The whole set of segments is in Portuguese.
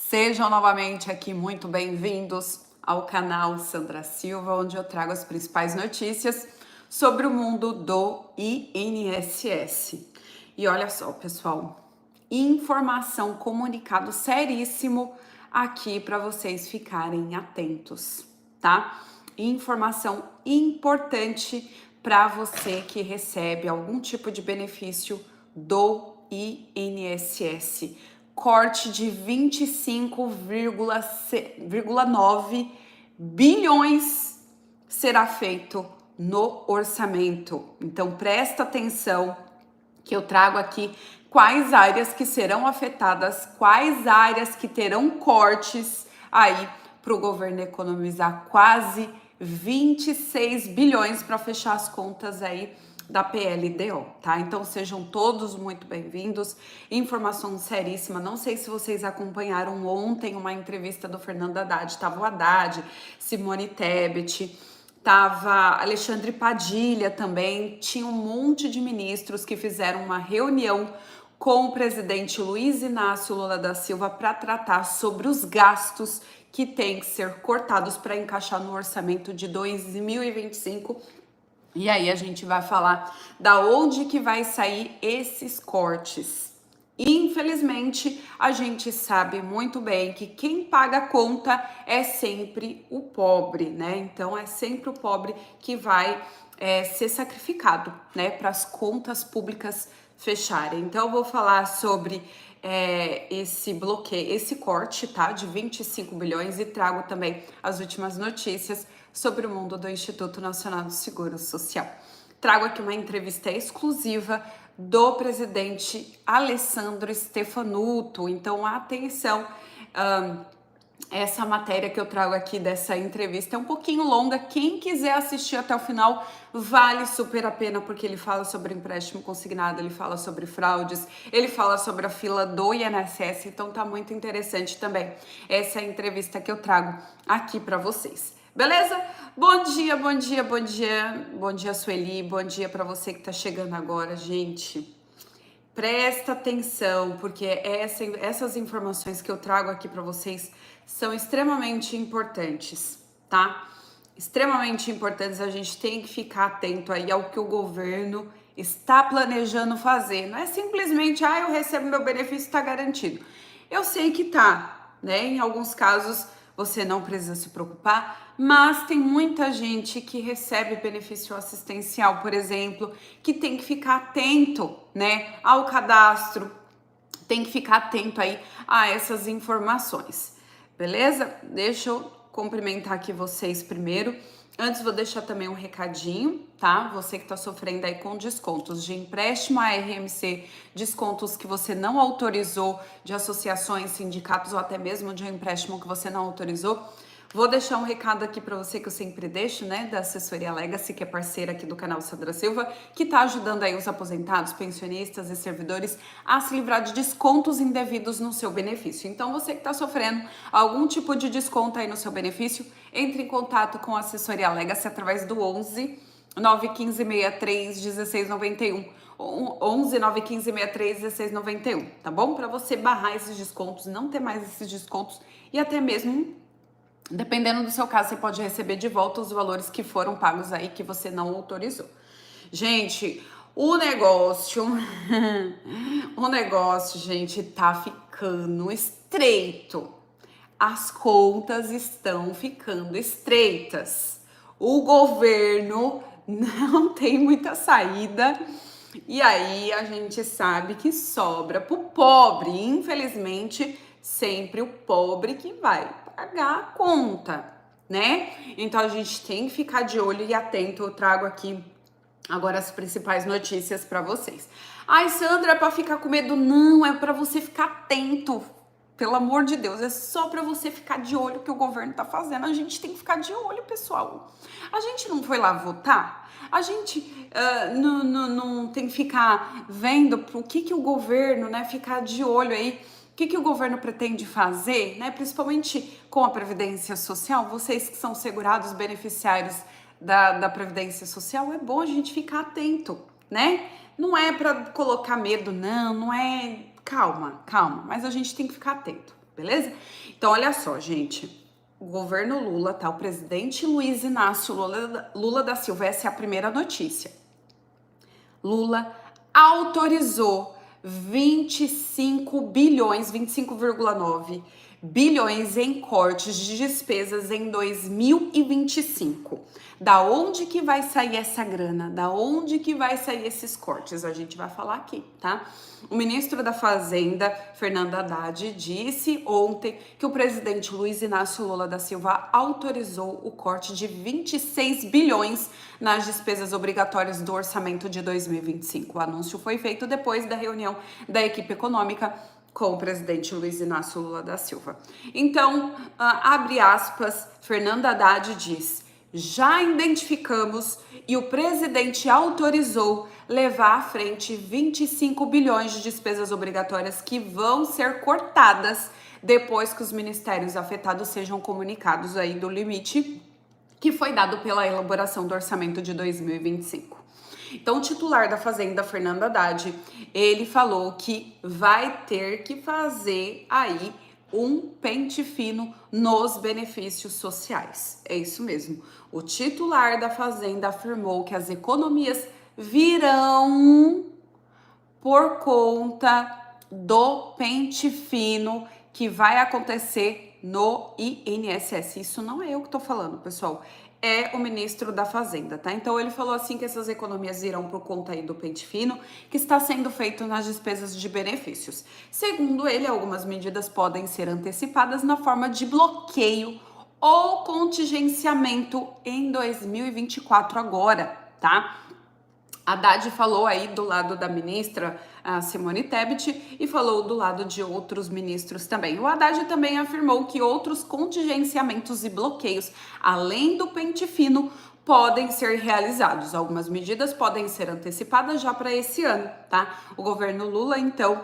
Sejam novamente aqui muito bem-vindos ao canal Sandra Silva, onde eu trago as principais notícias sobre o mundo do INSS. E olha só, pessoal, informação, comunicado seríssimo aqui para vocês ficarem atentos, tá? Informação importante para você que recebe algum tipo de benefício do INSS. Corte de 25,9 bilhões será feito no orçamento. Então presta atenção que eu trago aqui quais áreas que serão afetadas, quais áreas que terão cortes aí para o governo economizar quase 26 bilhões para fechar as contas aí da PLDO, tá? Então sejam todos muito bem-vindos. Informação seríssima. Não sei se vocês acompanharam ontem uma entrevista do Fernando Haddad. Tava o Haddad, Simone Tebet, tava Alexandre Padilha também. Tinha um monte de ministros que fizeram uma reunião com o presidente Luiz Inácio Lula da Silva para tratar sobre os gastos que têm que ser cortados para encaixar no orçamento de 2025. E aí a gente vai falar da onde que vai sair esses cortes. Infelizmente, a gente sabe muito bem que quem paga a conta é sempre o pobre, né? Então é sempre o pobre que vai ser sacrificado, né, para as contas públicas fecharem. Então eu vou falar sobre esse bloqueio, esse corte, tá, de 25 bilhões e trago também as últimas notícias sobre o mundo do Instituto Nacional do Seguro Social. Trago aqui uma entrevista exclusiva do presidente Alessandro Stefanuto. Então, atenção, essa matéria que eu trago aqui dessa entrevista é um pouquinho longa. Quem quiser assistir até o final, vale super a pena, porque ele fala sobre empréstimo consignado, ele fala sobre fraudes, ele fala sobre a fila do INSS, então tá muito interessante também essa entrevista que eu trago aqui para vocês. Beleza? Bom dia, bom dia, bom dia. Bom dia, Sueli. Bom dia para você que tá chegando agora, gente. Presta atenção, porque essas informações que eu trago aqui para vocês são extremamente importantes, tá? Extremamente importantes. A gente tem que ficar atento aí ao que o governo está planejando fazer. Não é simplesmente, eu recebo meu benefício, está garantido. Eu sei que tá, né? Em alguns casos você não precisa se preocupar, mas tem muita gente que recebe benefício assistencial, por exemplo, que tem que ficar atento, né, ao cadastro, tem que ficar atento aí a essas informações, beleza? Deixa eu cumprimentar aqui vocês primeiro. Antes, vou deixar também um recadinho, tá? Você que está sofrendo aí com descontos de empréstimo a RMC, descontos que você não autorizou, de associações, sindicatos ou até mesmo de um empréstimo que você não autorizou. Vou deixar um recado aqui para você que eu sempre deixo, né, da assessoria Legacy, que é parceira aqui do canal Sandra Silva, que tá ajudando aí os aposentados, pensionistas e servidores a se livrar de descontos indevidos no seu benefício. Então, você que tá sofrendo algum tipo de desconto aí no seu benefício, entre em contato com a assessoria Legacy através do 11 915 63 1691. 11 915 63 1691, tá bom? Para você barrar esses descontos, não ter mais esses descontos e até mesmo, dependendo do seu caso, você pode receber de volta os valores que foram pagos aí que você não autorizou. Gente, o negócio, gente, tá ficando estreito. As contas estão ficando estreitas. O governo não tem muita saída. E aí a gente sabe que sobra pro pobre. Infelizmente, sempre o pobre que vai pagar a conta, né? Então a gente tem que ficar de olho e atento. Eu trago aqui agora as principais notícias para vocês. Ai, Sandra, é para ficar com medo? Não, é para você ficar atento. Pelo amor de Deus, é só para você ficar de olho que o governo tá fazendo. A gente tem que ficar de olho, pessoal. A gente não foi lá votar? A gente não tem que ficar vendo o que o governo, né, ficar de olho aí, o que o governo pretende fazer, né, principalmente com a Previdência Social. Vocês que são segurados, beneficiários da Previdência Social, é bom a gente ficar atento, né? Não é para colocar medo, não é... Calma, mas a gente tem que ficar atento, beleza? Então, olha só, gente. O governo Lula, tá? O presidente Luiz Inácio Lula da Silva, essa é a primeira notícia. Lula autorizou 25,9 bilhões em cortes de despesas em 2025. Da onde que vai sair essa grana? Da onde que vai sair esses cortes? A gente vai falar aqui, tá? O ministro da Fazenda, Fernando Haddad, disse ontem que o presidente Luiz Inácio Lula da Silva autorizou o corte de 26 bilhões nas despesas obrigatórias do orçamento de 2025. O anúncio foi feito depois da reunião da equipe econômica com o presidente Luiz Inácio Lula da Silva. Então, abre aspas, Fernando Haddad diz: já identificamos e o presidente autorizou levar à frente 25 bilhões de despesas obrigatórias que vão ser cortadas depois que os ministérios afetados sejam comunicados aí do limite que foi dado pela elaboração do orçamento de 2025. Então, o titular da Fazenda, Fernando Haddad, ele falou que vai ter que fazer aí um pente fino nos benefícios sociais. É isso mesmo. O titular da Fazenda afirmou que as economias virão por conta do pente fino que vai acontecer no INSS. Isso não é eu que tô falando, pessoal. É o ministro da Fazenda, tá? Então ele falou assim que essas economias irão por conta aí do pente fino que está sendo feito nas despesas de benefícios. Segundo ele, algumas medidas podem ser antecipadas na forma de bloqueio ou contingenciamento em 2024 agora, tá? Haddad falou aí do lado da ministra Simone Tebet e falou do lado de outros ministros também. O Haddad também afirmou que outros contingenciamentos e bloqueios, além do pente fino, podem ser realizados. Algumas medidas podem ser antecipadas já para esse ano, tá? O governo Lula, então,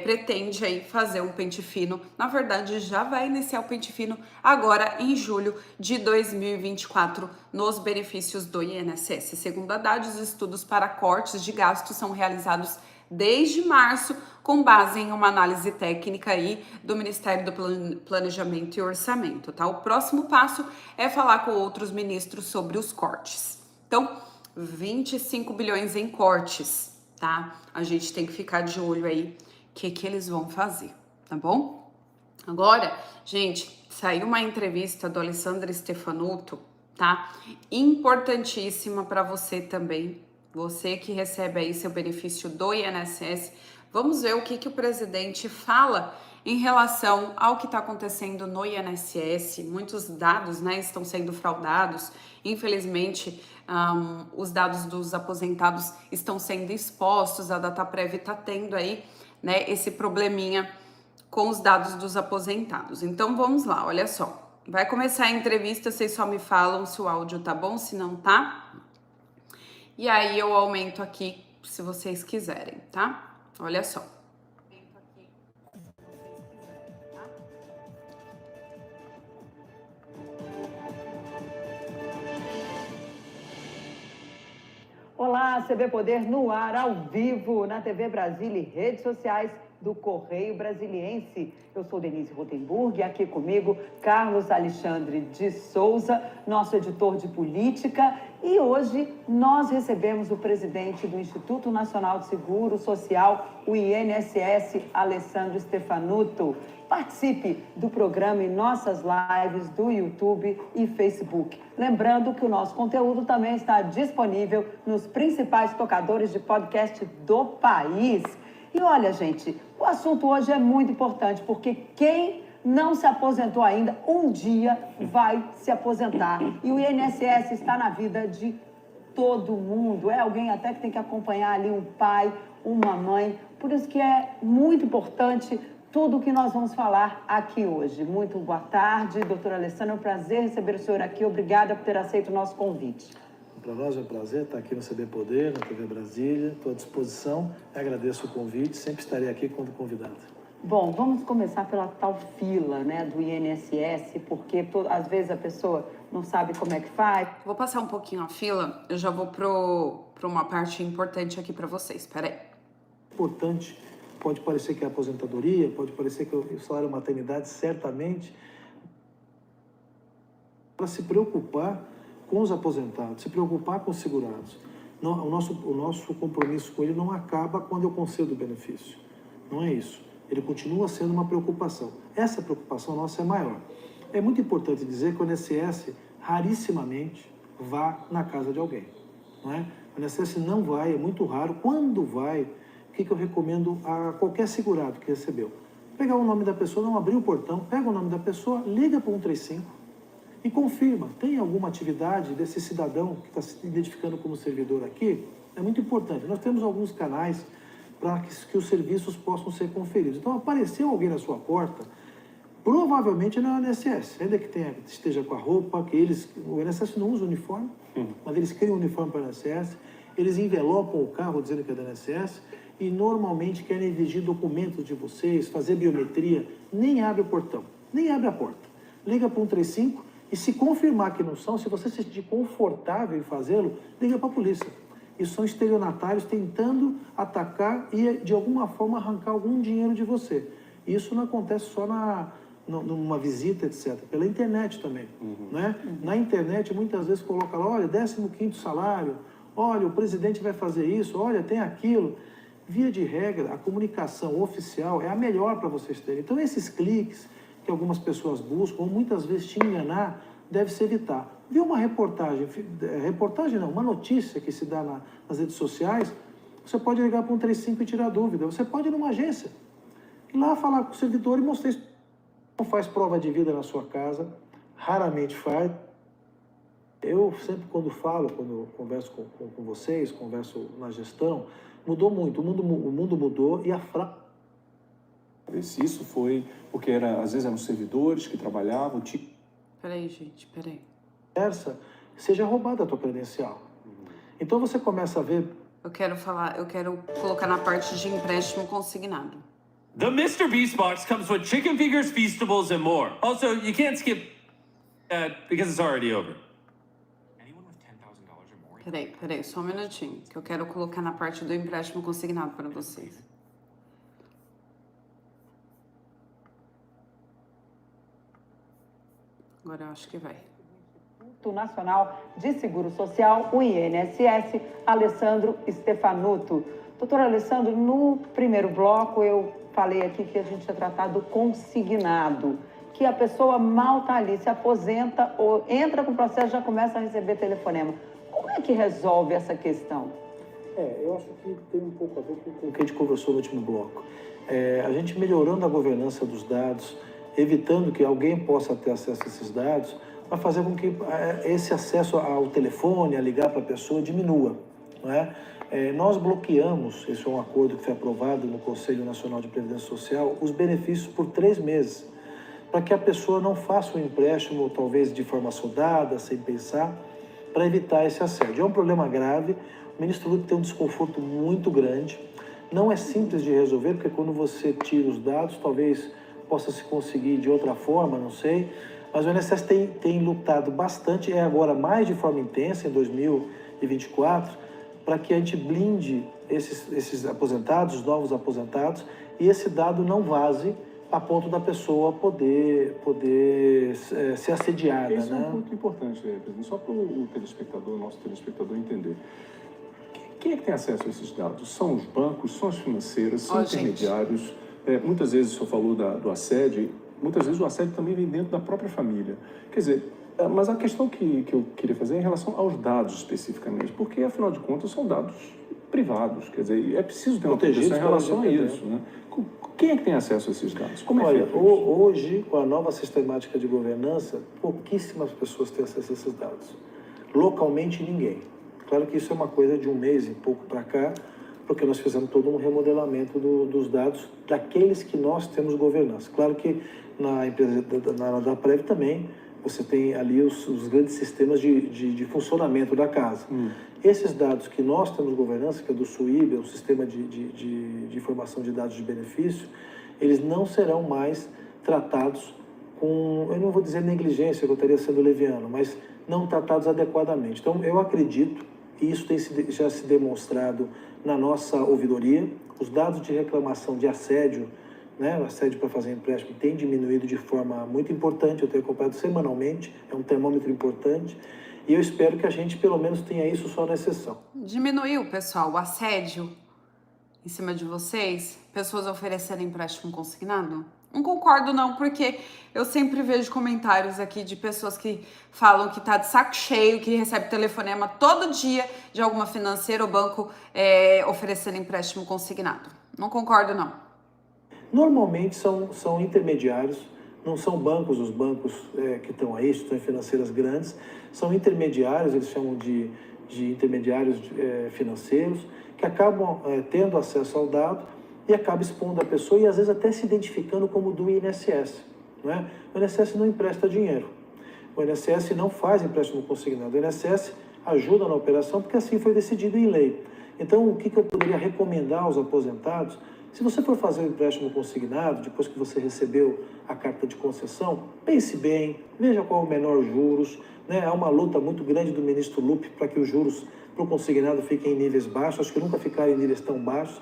pretende aí fazer um pente fino. Na verdade, já vai iniciar o pente fino agora em julho de 2024 nos benefícios do INSS. Segundo a Haddad, os estudos para cortes de gastos são realizados desde março, com base em uma análise técnica aí do Ministério do Planejamento e Orçamento, tá? O próximo passo é falar com outros ministros sobre os cortes. Então, 25 bilhões em cortes, tá? A gente tem que ficar de olho aí o que eles vão fazer, tá bom? Agora, gente, saiu uma entrevista do Alessandro Stefanuto, tá? Importantíssima para você também, você que recebe aí seu benefício do INSS. Vamos ver o que o presidente fala em relação ao que está acontecendo no INSS. Muitos dados, né, estão sendo fraudados. Infelizmente, os dados dos aposentados estão sendo expostos. A Dataprev está tendo aí, né, esse probleminha com os dados dos aposentados. Então, vamos lá, olha só. Vai começar a entrevista, vocês só me falam se o áudio tá bom, se não tá. E aí eu aumento aqui se vocês quiserem, tá? Olha só. Olá, CB Poder no ar, ao vivo, na TV Brasília e redes sociais do Correio Brasiliense. Eu sou Denise Rotenburg e aqui comigo Carlos Alexandre de Souza, nosso editor de política. E hoje nós recebemos o presidente do Instituto Nacional de Seguro Social, o INSS, Alessandro Stefanuto. Participe do programa em nossas lives do YouTube e Facebook. Lembrando que o nosso conteúdo também está disponível nos principais tocadores de podcast do país. E olha, gente, o assunto hoje é muito importante, porque quem não se aposentou ainda, um dia vai se aposentar. E o INSS está na vida de todo mundo. É alguém até que tem que acompanhar ali um pai, uma mãe. Por isso que é muito importante tudo o que nós vamos falar aqui hoje. Muito boa tarde, doutora Alessandra. É um prazer receber o senhor aqui. Obrigada por ter aceito o nosso convite. Para nós é um prazer estar aqui no CB Poder, na TV Brasília. Estou à disposição. Agradeço o convite. Sempre estarei aqui quando convidado. Bom, vamos começar pela tal fila, né, do INSS, porque às vezes a pessoa não sabe como é que faz. Vou passar um pouquinho a fila, eu já vou para uma parte importante aqui para vocês, peraí. Importante pode parecer que é aposentadoria, pode parecer que o salário maternidade, certamente, para se preocupar com os aposentados, se preocupar com os segurados. Não, o nosso compromisso com ele não acaba quando eu concedo o benefício. Não é isso. Ele continua sendo uma preocupação. Essa preocupação nossa é maior. É muito importante dizer que o INSS rarissimamente vá na casa de alguém. Não é? O INSS não vai, é muito raro. Quando vai, o que eu recomendo a qualquer segurado que recebeu? Pegar o nome da pessoa, não abrir o portão, pega o nome da pessoa, liga para o 135 e confirma, tem alguma atividade desse cidadão que está se identificando como servidor aqui? É muito importante. Nós temos alguns canais para que os serviços possam ser conferidos. Então, apareceu alguém na sua porta, provavelmente não é o INSS, ainda que esteja com a roupa, o INSS não usa uniforme, mas eles criam um uniforme para o INSS, eles envelopam o carro dizendo que é do INSS e normalmente querem exigir documentos de vocês, fazer biometria, nem abre o portão, nem abre a porta. Liga para o 135 e se confirmar que não são, se você se sentir confortável em fazê-lo, liga para a polícia. Isso são estelionatários tentando atacar e, de alguma forma, arrancar algum dinheiro de você. Isso não acontece só numa visita, etc. Pela internet também. Né? Na internet, muitas vezes coloca lá, olha, 15º salário, olha, o presidente vai fazer isso, olha, tem aquilo. Via de regra, a comunicação oficial é a melhor para vocês terem. Então, esses cliques que algumas pessoas buscam, ou muitas vezes te enganar, deve se evitar. Vê uma reportagem não, uma notícia que se dá nas redes sociais, você pode ligar para o 135 e tirar dúvida. Você pode ir numa agência, ir lá falar com o servidor e mostrar isso. Não faz prova de vida na sua casa, raramente faz. Eu sempre quando converso com vocês, converso na gestão, mudou muito, o mundo mudou e a frase... Se isso foi porque às vezes eram servidores que trabalhavam... Peraí, gente, peraí. Seja roubada a tua credencial. Então você começa a ver... Eu quero colocar na parte de empréstimo consignado. The Mr. Beast box comes with chicken fingers, Feastables, and more. Also, you can't skip because it's already over. Anyone with $10,000 or more? Peraí, só um minutinho, que eu quero colocar na parte do empréstimo consignado para vocês. Agora eu acho que vai. Instituto Nacional de Seguro Social, o INSS, Alessandro Stefanuto. Doutor Alessandro, no primeiro bloco eu falei aqui que a gente ia tratar do consignado, que a pessoa mal está ali, se aposenta ou entra com o processo e já começa a receber telefonema. Como é que resolve essa questão? Eu acho que tem um pouco a ver com o que a gente conversou no último bloco. A gente melhorando a governança dos dados, evitando que alguém possa ter acesso a esses dados, vai fazer com que esse acesso ao telefone, a ligar para a pessoa, diminua. Não é? Nós bloqueamos, esse é um acordo que foi aprovado no Conselho Nacional de Previdência Social, os benefícios por 3 meses, para que a pessoa não faça um empréstimo, talvez de forma soldada, sem pensar, para evitar esse assédio. É um problema grave, o ministro Lula tem um desconforto muito grande, não é simples de resolver, porque quando você tira os dados, talvez possa se conseguir de outra forma, não sei, mas o INSS tem lutado bastante, agora mais de forma intensa, em 2024, para que a gente blinde esses aposentados, os novos aposentados, e esse dado não vaze a ponto da pessoa poder ser assediada. Isso né? É um ponto importante, presidente, só para o nosso telespectador entender. Quem é que tem acesso a esses dados? São os bancos, são as financeiras, são intermediários. Muitas vezes o senhor falou do assédio, muitas vezes o assédio também vem dentro da própria família. Quer dizer, mas a questão que eu queria fazer é em relação aos dados especificamente, porque afinal de contas são dados privados, quer dizer, é preciso ter uma proteção em relação a isso. Né? Quem é que tem acesso a esses dados? Como é feito isso? Hoje, com a nova sistemática de governança, pouquíssimas pessoas têm acesso a esses dados. Localmente, ninguém. Claro que isso é uma coisa de um mês e pouco para cá, porque nós fizemos todo um remodelamento dos dados daqueles que nós temos governança. Claro que na empresa da Prev também, você tem ali os grandes sistemas de funcionamento da casa. Esses dados que nós temos governança, que é do SUIB, é o Sistema de Informação de Dados de Benefício, eles não serão mais tratados com, eu não vou dizer negligência, que eu estaria sendo leviano, mas não tratados adequadamente. Então, eu acredito, e isso tem já se demonstrado na nossa ouvidoria. Os dados de reclamação de assédio, né, o assédio para fazer empréstimo tem diminuído de forma muito importante, eu tenho acompanhado semanalmente, é um termômetro importante, e eu espero que a gente pelo menos tenha isso só na exceção. Diminuiu, pessoal, o assédio em cima de vocês? Pessoas oferecendo empréstimo consignado? Não concordo não, porque eu sempre vejo comentários aqui de pessoas que falam que tá de saco cheio, que recebe telefonema todo dia de alguma financeira ou banco oferecendo empréstimo consignado. Não concordo não. Normalmente são intermediários, não são bancos, os bancos que estão aí, instituições financeiras grandes, são intermediários, eles chamam de intermediários financeiros, que acabam tendo acesso ao dado e acabam expondo a pessoa e às vezes até se identificando como do INSS. Não é? O INSS não empresta dinheiro, o INSS não faz empréstimo consignado, o INSS ajuda na operação porque assim foi decidido em lei. Então, o que eu poderia recomendar aos aposentados? Se você for fazer um empréstimo consignado, depois que você recebeu a carta de concessão, pense bem, veja qual é o menor juros. Né? Há uma luta muito grande do ministro Lupe para que os juros para o consignado fiquem em níveis baixos, acho que nunca ficaram em níveis tão baixos.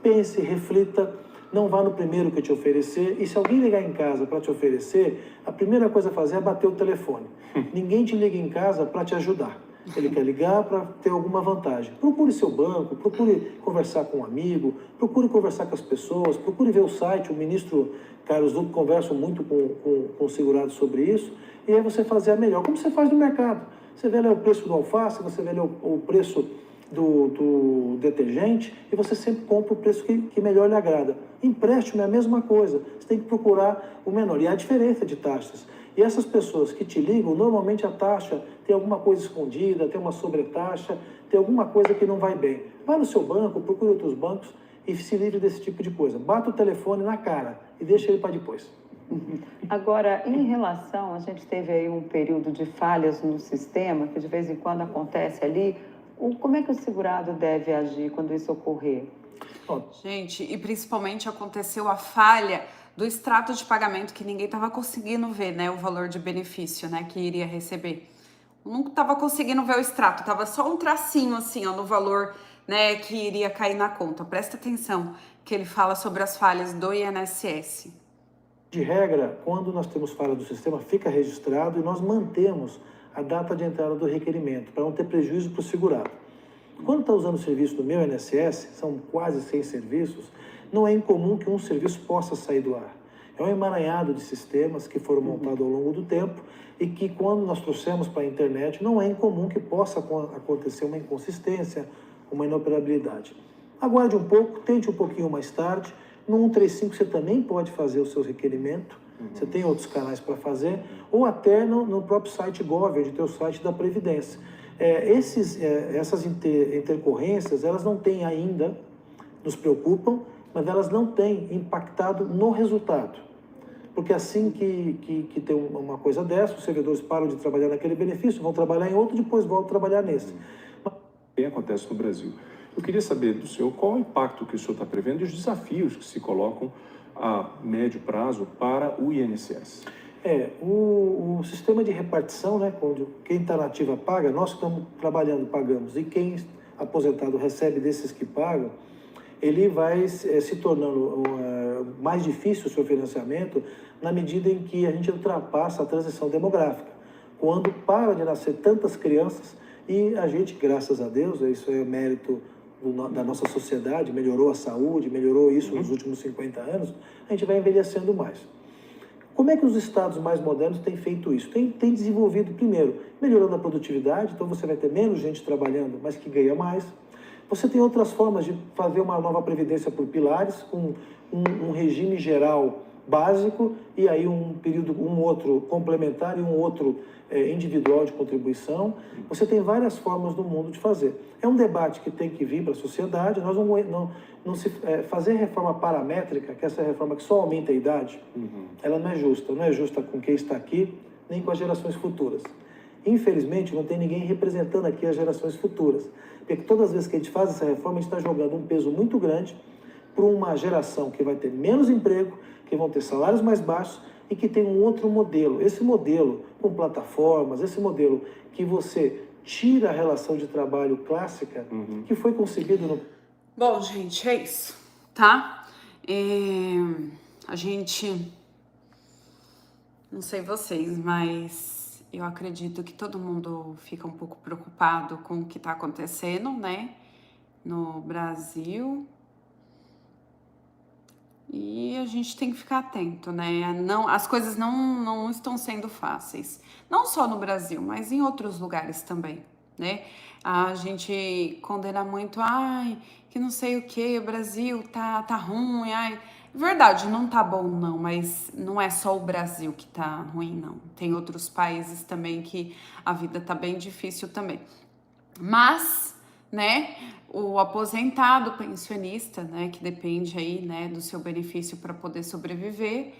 Pense, reflita, não vá no primeiro que te oferecer, e se alguém ligar em casa para te oferecer, a primeira coisa a fazer é bater o telefone. Ninguém te liga em casa para te ajudar. Ele quer ligar para ter alguma vantagem. Procure seu banco, procure conversar com um amigo, procure conversar com as pessoas, procure ver o site. O ministro Carlos Lupe conversa muito com o segurado sobre isso, e aí você fazer a melhor, como você faz no mercado. Você vê ali o preço do alface, você vê ali o preço do detergente, e você sempre compra o preço que melhor lhe agrada. Empréstimo é a mesma coisa, você tem que procurar o menor, e há diferença de taxas. E essas pessoas que te ligam, normalmente a taxa tem alguma coisa escondida, tem uma sobretaxa, tem alguma coisa que não vai bem. Vai no seu banco, procure outros bancos e se livre desse tipo de coisa. Bata o telefone na cara e deixa ele para depois. Agora, em relação, a gente teve aí um período de falhas no sistema, que de vez em quando acontece ali, como é que o segurado deve agir quando isso ocorrer? Gente, e principalmente aconteceu a falha do extrato de pagamento que ninguém estava conseguindo ver, né, o valor de benefício, né, que iria receber. Não estava conseguindo ver o extrato, tava só um tracinho assim, ó, no valor, né, que iria cair na conta. Presta atenção que ele fala sobre as falhas do INSS. De regra, quando nós temos falha do sistema, fica registrado e nós mantemos a data de entrada do requerimento, para não ter prejuízo para o segurado. Quando está usando o serviço do meu INSS, são quase 100 serviços, não é incomum que um serviço possa sair do ar. É um emaranhado de sistemas que foram montados ao longo do tempo e que, quando nós trouxemos para a internet, não é incomum que possa acontecer uma inconsistência, uma inoperabilidade. Aguarde um pouco, tente um pouquinho mais tarde. No 135 você também pode fazer o seu requerimento, você tem outros canais para fazer, ou até no próprio site Government, o site da Previdência. Essas intercorrências, elas não têm ainda, nos preocupam, mas elas não têm impactado no resultado. Porque assim que tem uma coisa dessa, os servidores param de trabalhar naquele benefício, vão trabalhar em outro, depois voltam a trabalhar nesse. Bem acontece no Brasil. Eu queria saber do senhor qual o impacto que o senhor está prevendo e os desafios que se colocam a médio prazo para o INSS. O sistema de repartição, né, quando quem está na ativa paga, nós que estamos trabalhando pagamos, e quem aposentado recebe desses que pagam, ele vai se tornando mais difícil o seu financiamento na medida em que a gente ultrapassa a transição demográfica. Quando para de nascer tantas crianças e a gente, graças a Deus, isso é mérito da nossa sociedade, melhorou a saúde, melhorou isso nos últimos 50 anos, a gente vai envelhecendo mais. Como é que os estados mais modernos têm feito isso? Tem desenvolvido, primeiro, melhorando a produtividade, então você vai ter menos gente trabalhando, mas que ganha mais. Você tem outras formas de fazer uma nova previdência por pilares, com um regime geral básico e aí um outro complementar e um outro individual de contribuição. Você tem várias formas no mundo de fazer. É um debate que tem que vir para a sociedade. Nós não se fazer reforma paramétrica, que essa reforma que só aumenta a idade, ela não é justa. Não é justa com quem está aqui, nem com as gerações futuras. Infelizmente, não tem ninguém representando aqui as gerações futuras. Porque todas as vezes que a gente faz essa reforma, a gente está jogando um peso muito grande para uma geração que vai ter menos emprego, que vão ter salários mais baixos e que tem um outro modelo. Esse modelo com plataformas, esse modelo que você tira a relação de trabalho clássica, que foi concebido no... Bom, gente, é isso, tá? A gente, não sei vocês, mas eu acredito que todo mundo fica um pouco preocupado com o que tá acontecendo, né, no Brasil. E a gente tem que ficar atento, né? Não, as coisas não estão sendo fáceis. Não só no Brasil, mas em outros lugares também, né? A gente condena muito, ai, que não sei o que, o Brasil tá ruim, ai. Verdade, não tá bom não, mas não é só o Brasil que tá ruim, não. Tem outros países também que a vida tá bem difícil também. Mas, né, o aposentado, pensionista, né, que depende aí, né, do seu benefício para poder sobreviver,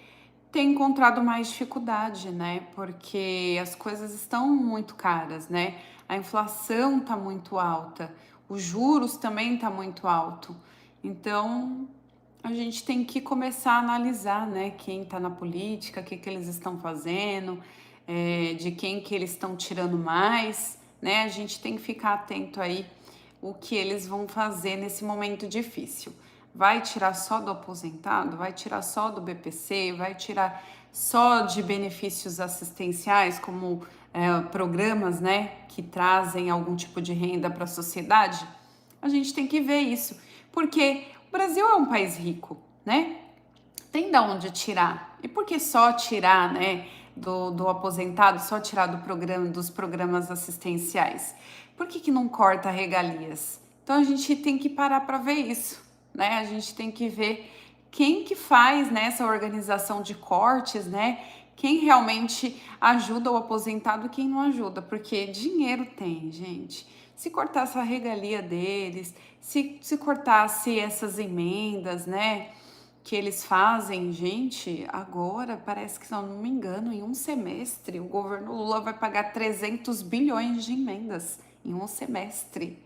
tem encontrado mais dificuldade, né, porque as coisas estão muito caras, né, a inflação tá muito alta, os juros também tá muito alto, então a gente tem que começar a analisar, né, quem tá na política, o que que eles estão fazendo, de quem que eles estão tirando mais, né? A gente tem que ficar atento aí o que eles vão fazer nesse momento difícil. Vai tirar só do aposentado? Vai tirar só do BPC? Vai tirar só de benefícios assistenciais, como programas, né, que trazem algum tipo de renda para a sociedade? A gente tem que ver isso, porque o Brasil é um país rico, né? Tem de onde tirar. E por que só tirar, né, do aposentado, só tirar do programa, dos programas assistenciais? Por que não corta regalias? Então a gente tem que parar para ver isso, né? A gente tem que ver quem que faz, né, essa organização de cortes, né? Quem realmente ajuda o aposentado e quem não ajuda, porque dinheiro tem, gente. Se cortasse a regalia deles, se cortasse essas emendas, né, que eles fazem, gente, agora parece que, se eu não me engano, em um semestre, o governo Lula vai pagar 300 bilhões de emendas em um semestre.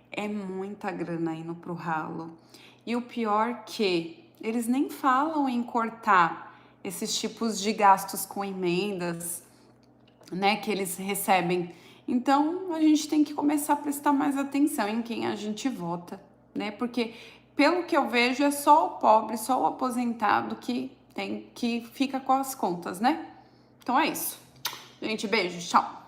É muita grana indo pro ralo. E o pior que eles nem falam em cortar esses tipos de gastos com emendas, né, que eles recebem. Então, a gente tem que começar a prestar mais atenção em quem a gente vota, né? Porque, pelo que eu vejo, é só o pobre, só o aposentado que fica com as contas, né? Então é isso. Gente, beijo, tchau.